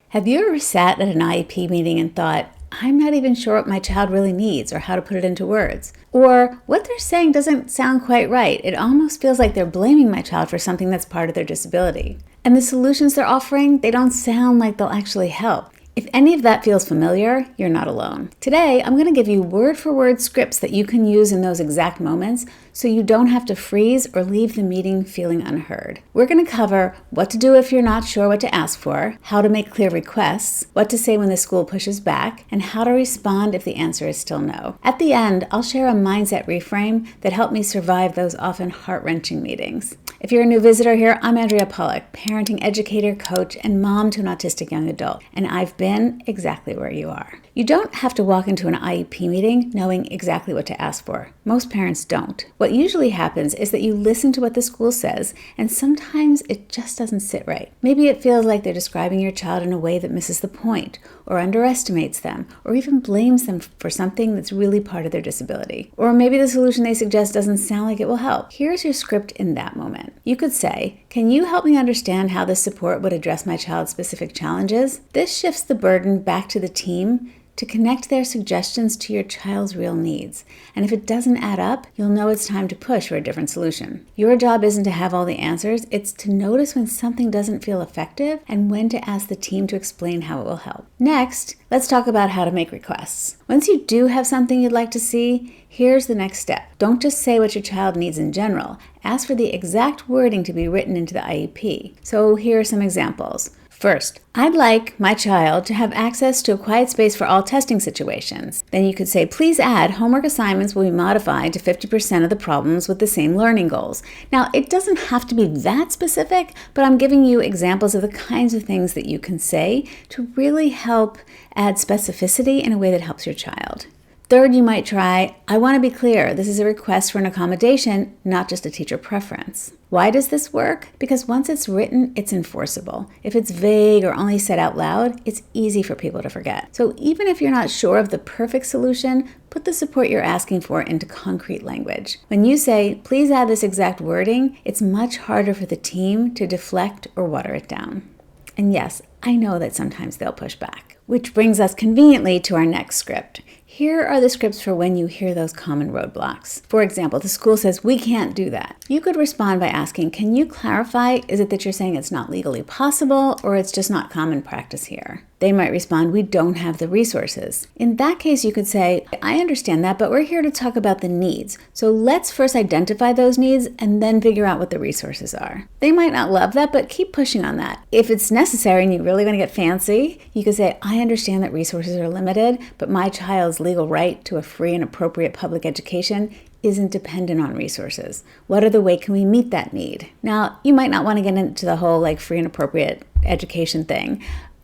Have you ever sat at an IEP meeting and thought, I'm not even sure what my child really needs or how to put it into words? Or what they're saying doesn't sound quite right. It almost feels like they're blaming my child for something that's part of their disability. And the solutions they're offering, they don't sound like they'll actually help. If any of that feels familiar, you're not alone. Today, I'm going to give you word-for-word scripts that you can use in those exact moments so you don't have to freeze or leave the meeting feeling unheard. We're going to cover what to do if you're not sure what to ask for, how to make clear requests, what to say when the school pushes back, and how to respond if the answer is still no. At the end, I'll share a mindset reframe that helped me survive those often heart-wrenching meetings. If you're a new visitor here, I'm Andrea Pollack, parenting educator, coach, and mom to an autistic young adult, and I've been exactly where you are. You don't have to walk into an IEP meeting knowing exactly what to ask for. Most parents don't. What usually happens is that you listen to what the school says, and sometimes it just doesn't sit right. Maybe it feels like they're describing your child in a way that misses the point, or underestimates them, or even blames them for something that's really part of their disability. Or maybe the solution they suggest doesn't sound like it will help. Here's your script in that moment. You could say, can you help me understand how this support would address my child's specific challenges? This shifts the burden back to the team to connect their suggestions to your child's real needs. And if it doesn't add up, you'll know it's time to push for a different solution. Your job isn't to have all the answers, it's to notice when something doesn't feel effective and when to ask the team to explain how it will help. Next, let's talk about how to make requests. Once you do have something you'd like to see, here's the next step. Don't just say what your child needs in general. Ask for the exact wording to be written into the IEP. So here are some examples. First, I'd like my child to have access to a quiet space for all testing situations. Then you could say, please add homework assignments will be modified to 50% of the problems with the same learning goals. Now, it doesn't have to be that specific, but I'm giving you examples of the kinds of things that you can say to really help add specificity in a way that helps your child. Third, you might try, I want to be clear, this is a request for an accommodation, not just a teacher preference. Why does this work? Because once it's written, it's enforceable. If it's vague or only said out loud, it's easy for people to forget. So even if you're not sure of the perfect solution, put the support you're asking for into concrete language. When you say, please add this exact wording, it's much harder for the team to deflect or water it down. And yes, I know that sometimes they'll push back. Which brings us conveniently to our next script. Here are the scripts for when you hear those common roadblocks. For example, the school says, we can't do that. You could respond by asking, can you clarify? Is it that you're saying it's not legally possible or it's just not common practice here? They might respond, we don't have the resources. In that case, you could say, I understand that, but we're here to talk about the needs. So let's first identify those needs and then figure out what the resources are. They might not love that, but keep pushing on that. If it's necessary and you really want to get fancy, you could say, I understand that resources are limited, but my child's legal right to a free and appropriate public education isn't dependent on resources. What other way can we meet that need? Now, you might not want to get into the whole free and appropriate education thing.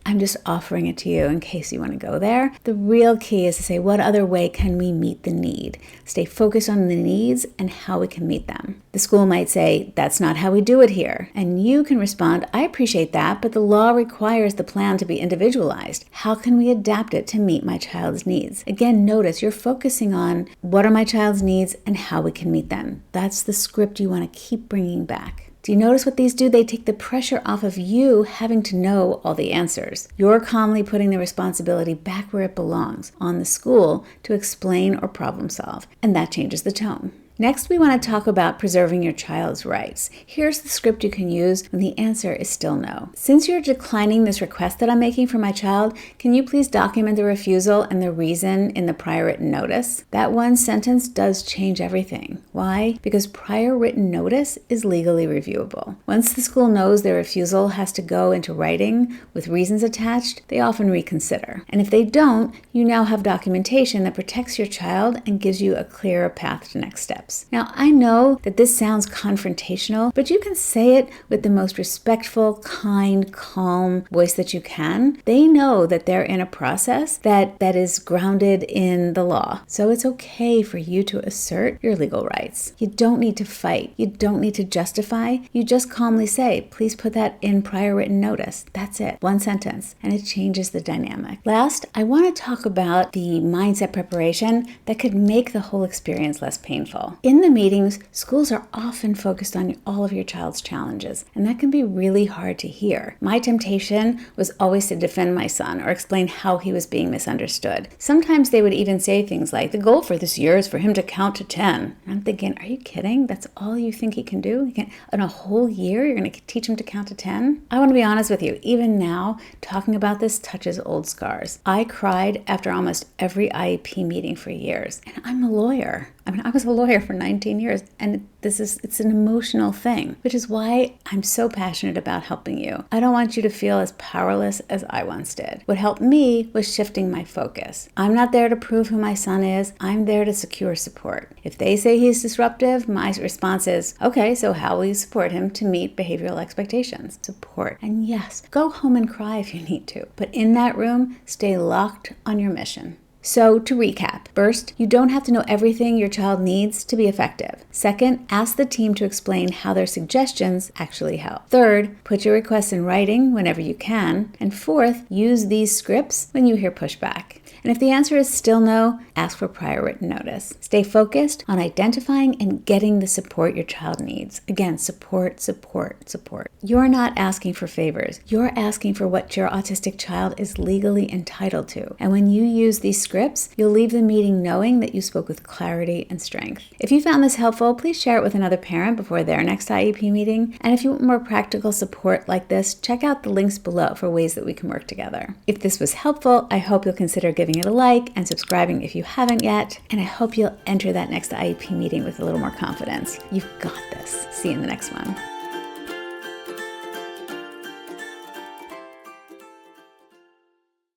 I'm just offering it to you in case you want to go there. The real key is to say, what other way can we meet the need? Stay focused on the needs and how we can meet them. The school might say, that's not how we do it here. And you can respond, I appreciate that, but the law requires the plan to be individualized. How can we adapt it to meet my child's needs? Again, notice you're focusing on what are my child's needs and how we can meet them. That's the script you want to keep bringing back. Do you notice what these do? They take the pressure off of you having to know all the answers. You're calmly putting the responsibility back where it belongs, on the school, to explain or problem solve. And that changes the tone. Next, we want to talk about preserving your child's rights. Here's the script you can use when the answer is still no. Since you're declining this request that I'm making for my child, can you please document the refusal and the reason in the prior written notice? That one sentence does change everything. Why? Because prior written notice is legally reviewable. Once the school knows their refusal has to go into writing with reasons attached, they often reconsider. And if they don't, you now have documentation that protects your child and gives you a clearer path to next steps. Now, I know that this sounds confrontational, but you can say it with the most respectful, kind, calm voice that you can. They know that they're in a process that is grounded in the law. So it's okay for you to assert your legal rights. You don't need to fight. You don't need to justify. You just calmly say, please put that in prior written notice. That's it. One sentence. And it changes the dynamic. Last, I want to talk about the mindset preparation that could make the whole experience less painful. helpful. In the meetings, schools are often focused on all of your child's challenges, and that can be really hard to hear. My temptation was always to defend my son or explain how he was being misunderstood. Sometimes they would even say things like, the goal for this year is for him to count to 10. I'm thinking, are you kidding? That's all you think he can do? In a whole year, you're going to teach him to count to 10? I want to be honest with you. Even now, talking about this touches old scars. I cried after almost every IEP meeting for years, and I'm a lawyer. I was a lawyer for 19 years, and it's an emotional thing, which is why I'm so passionate about helping you. I don't want you to feel as powerless as I once did. What helped me was shifting my focus. I'm not there to prove who my son is. I'm there to secure support. If they say he's disruptive, my response is, okay, so how will you support him to meet behavioral expectations? Support. And yes, go home and cry if you need to. But in that room, stay locked on your mission. So to recap, first, you don't have to know everything your child needs to be effective. Second, ask the team to explain how their suggestions actually help. Third, put your requests in writing whenever you can. And fourth, use these scripts when you hear pushback. And if the answer is still no, ask for prior written notice. Stay focused on identifying and getting the support your child needs. Again, support, support, support. You're not asking for favors. You're asking for what your autistic child is legally entitled to. And when you use these scripts, you'll leave the meeting knowing that you spoke with clarity and strength. If you found this helpful, please share it with another parent before their next IEP meeting. And if you want more practical support like this, check out the links below for ways that we can work together. If this was helpful, I hope you'll consider giving it a like and subscribing if you haven't yet. And I hope you'll enter that next IEP meeting with a little more confidence. You've got this. See you in the next one.